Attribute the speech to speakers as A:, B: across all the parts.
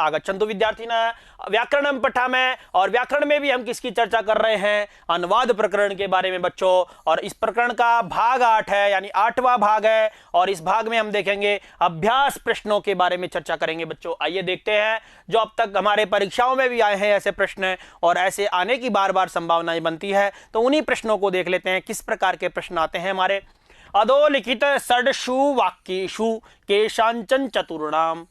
A: आगच्छन्तु विद्यार्थिनः व्याकरणं पठामः। और व्याकरण में भी हम किसकी चर्चा कर रहे हैं, अनुवाद प्रकरण के बारे में बच्चों। और इस प्रकरण का भाग 8 है, यानी 8वां भाग है। और इस भाग में हम देखेंगे अभ्यास प्रश्नों के बारे में चर्चा करेंगे बच्चों। आइए देखते हैं जो अब तक हमारे परीक्षाओं में भी आए हैं ऐसे प्रश्न, और ऐसे आने की बार बार संभावनाएं बनती है, तो उन्हीं प्रश्नों को देख लेते हैं किस प्रकार के प्रश्न आते हैं हमारे। अधोलिखित षड्सु वाक्येषु केषांचन चतुर्णाम,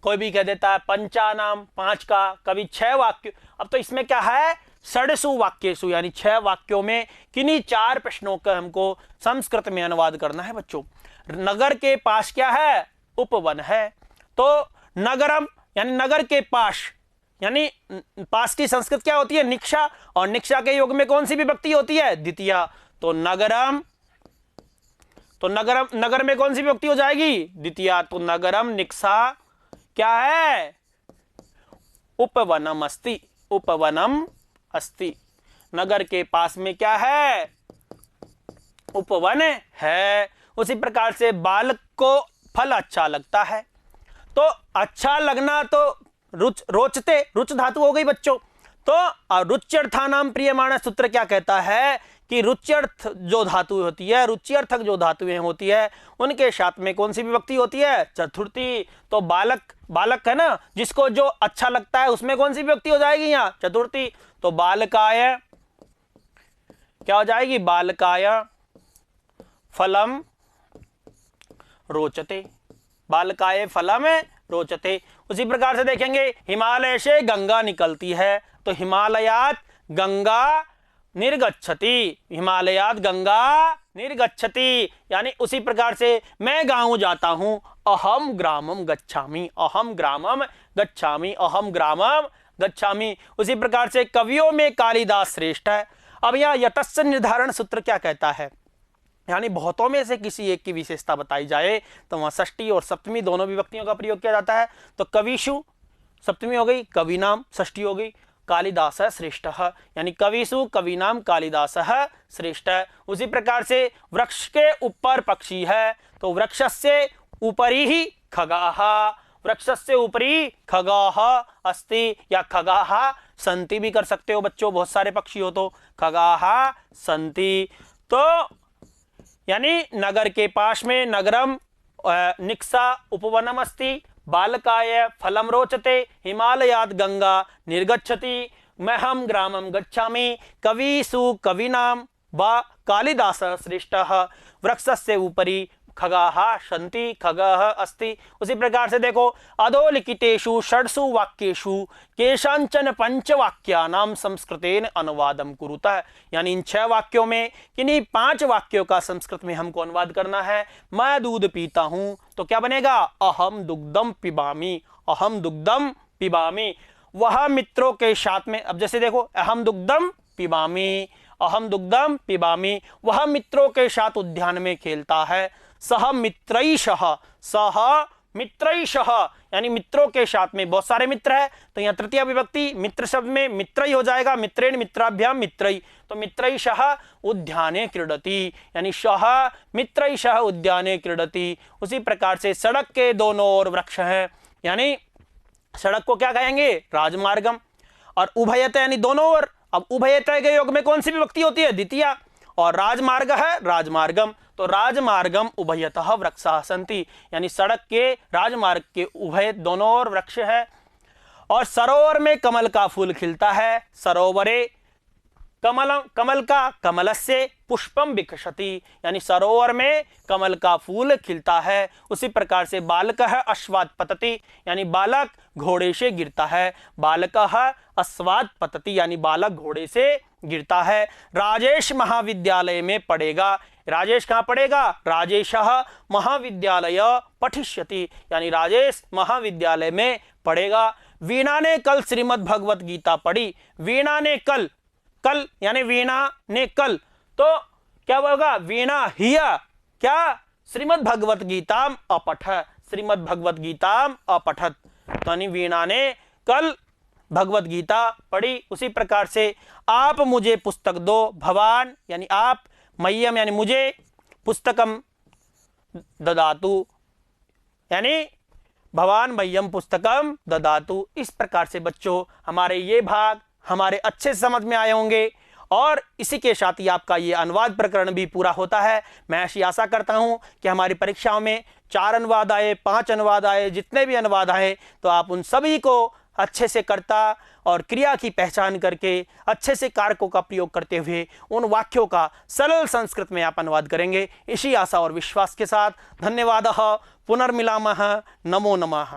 A: कोई भी कह देता है पंचानाम 5 का, कभी 6 वाक्य। अब तो इसमें क्या है, षड्सु वाक्येषु यानी 6 वाक्यों में किन्हीं 4 प्रश्नों का हमको संस्कृत में अनुवाद करना है बच्चों। नगर के पास क्या है, उपवन है। तो नगरम यानी नगर के पास, यानी पास की संस्कृत क्या होती है, निक्षा। और निक्षा के योग में कौन सी विभक्ति होती है, द्वितीया। तो नगरम, तो नगर में कौन सी विभक्ति हो जाएगी, द्वितीया। तो नगरम निक्षा क्या है, उपवनम अस्ति, उपवनम अस्ति। नगर के पास में क्या है, उपवन है। उसी प्रकार से बालक को फल अच्छा लगता है। तो अच्छा लगना तो रोचते, रुच धातु हो गई बच्चों। तो रुच्यर्थानाम प्रियमाण सूत्र क्या कहता है कि रुच्यर्थ जो धातु होती है, रुच्यर्थक जो धातुएं होती है, उनके साथ में कौन सी विभक्ति होती है, चतुर्थी। तो बालक, बालक है ना, जिसको जो अच्छा लगता है, उसमें कौन सी विभक्ति हो जाएगी यहाँ, चतुर्थी। तो बालकाय क्या हो जाएगी, बालकाय फलम रोचते, बालकाय फलम रोचते। उसी प्रकार से देखेंगे हिमालय से गंगा निकलती है, तो हिमालयात गंगा निर्गच्छति, हिमालयात गंगा निर्गच्छति। यानी उसी प्रकार से मैं गांव जाता हूं, अहम ग्रामम गच्छामि, अहम ग्रामम गच्छामि, अहम ग्रामम गच्छामि। उसी प्रकार से कवियों में कालिदास श्रेष्ठ है। अब यह यतस्य निर्धारण सूत्र क्या कहता है, यानी बहुतों में से किसी एक की विशेषता बताई जाए, तो वहां षष्ठी और सप्तमी दोनों विभक्तियों का प्रयोग किया जाता है। तो कविषु सप्तमी हो गई, कविनाम षष्ठी हो गई, कालिदास श्रेष्ठ, यानी कविषु कविनाम कालिदास श्रेष्ठ। उसी प्रकार से वृक्ष के ऊपर पक्षी है, तो वृक्ष से ऊपरी ही खगाः, वृक्ष से ऊपरी खगाः अस्ति, या खगाः सन्ति भी कर सकते हो बच्चों, बहुत सारे पक्षी हो तो खगाः सन्ति। तो यानी नगर के पास में नगरम निक्षा उपवनम अस्ति, बालकाय फलम रोचते, हिमालयात गंगा निर्गच्छति, महम ग्रामम गच्छामि, कविषु कविनाम वा कालिदास श्रेष्ठः, वृक्षस्य उपरि खगाः सन्ति, खगः अस्ति। उसी प्रकार से देखो अधोलिखितेषु षड्सु वाक्येषु केषांचन पंचवाक्यानां संस्कृतेन अनुवादम कुरुतः, यानी इन 6 वाक्यों में किन्हीं 5 वाक्यों का संस्कृत में हमको अनुवाद करना है। मैं दूध पीता हूं, तो क्या बनेगा, अहम दुग्धम पिबामि, अहम दुग्धम पिबामि। वह मित्रों के साथ में, अब जैसे देखो अहम दुग्धम पिबामि, अहम दुग्धम पिबामि, वह मित्रों के साथ उद्यान में खेलता है। सह मित्रैषः, सह मित्रैषः, यानी मित्रों के साथ में, बहुत सारे मित्र है, तो यहाँ तृतीय विभक्ति मित्र शब्द में मित्रई हो जाएगा, मित्रेण मित्राभ्याम मित्रई। तो मित्रैषः उद्याने क्रीडति, यानी सह मित्रैषः उद्याने क्रीडति। उसी प्रकार से सड़क के दोनों ओर वृक्ष हैं, यानी सड़क को क्या कहेंगे, राजमार्गम। और उभयत यानी दोनों ओर, अब उभयत के योग में कौन सी विभक्ति होती है, द्वितीया। और राजमार्ग है राजमार्गम, तो राजमार्गम उभयतः वृक्षाः सन्ति, यानी सड़क के राजमार्ग के उभय दोनों ओर वृक्ष है। और सरोवर में कमल का फूल खिलता है, सरोवरे कमल, कमल का कमलस्य पुष्पम विकसति, यानी सरोवर में कमल का फूल खिलता है। उसी प्रकार से बालकः अश्वात् पतति, यानी बालक घोड़े से गिरता है, बालकः अश्वात् पतति, यानी बालक घोड़े से गिरता है। राजेश महाविद्यालय में पढ़ेगा, राजेश कहाँ पढ़ेगा, राजेशः महाविद्यालय पठिष्यति, यानी राजेश महाविद्यालय में पढ़ेगा। वीणा ने कल श्रीमद् भगवत गीता पढ़ी, वीणा ने कल, कल यानी वीणा ने कल, तो क्या होगा, वीणा हिया क्या, श्रीमद् भगवत गीताम अपठत, श्रीमद् भगवत गीताम अपठत, तो यानी वीणा ने कल भगवत गीता पढ़ी। उसी प्रकार से आप मुझे पुस्तक दो, भवान यानी आप, मह्यम यानी मुझे, पुस्तकम ददातु, यानी भवान मह्यम पुस्तकम ददातु। इस प्रकार से बच्चों हमारे ये भाग हमारे अच्छे से समझ में आए होंगे और इसी के साथ ही आपका ये अनुवाद प्रकरण भी पूरा होता है। मैं ऐसी आशा करता हूं कि हमारी परीक्षाओं में 4 अनुवाद आए, 5 अनुवाद आए, जितने भी अनुवाद आए तो आप उन सभी को अच्छे से कर्ता और क्रिया की पहचान करके अच्छे से कारकों का प्रयोग करते हुए उन वाक्यों का सरल संस्कृत में आप अनुवाद करेंगे। इसी आशा और विश्वास के साथ धन्यवाद। पुनर्मिलामः। नमो नमः।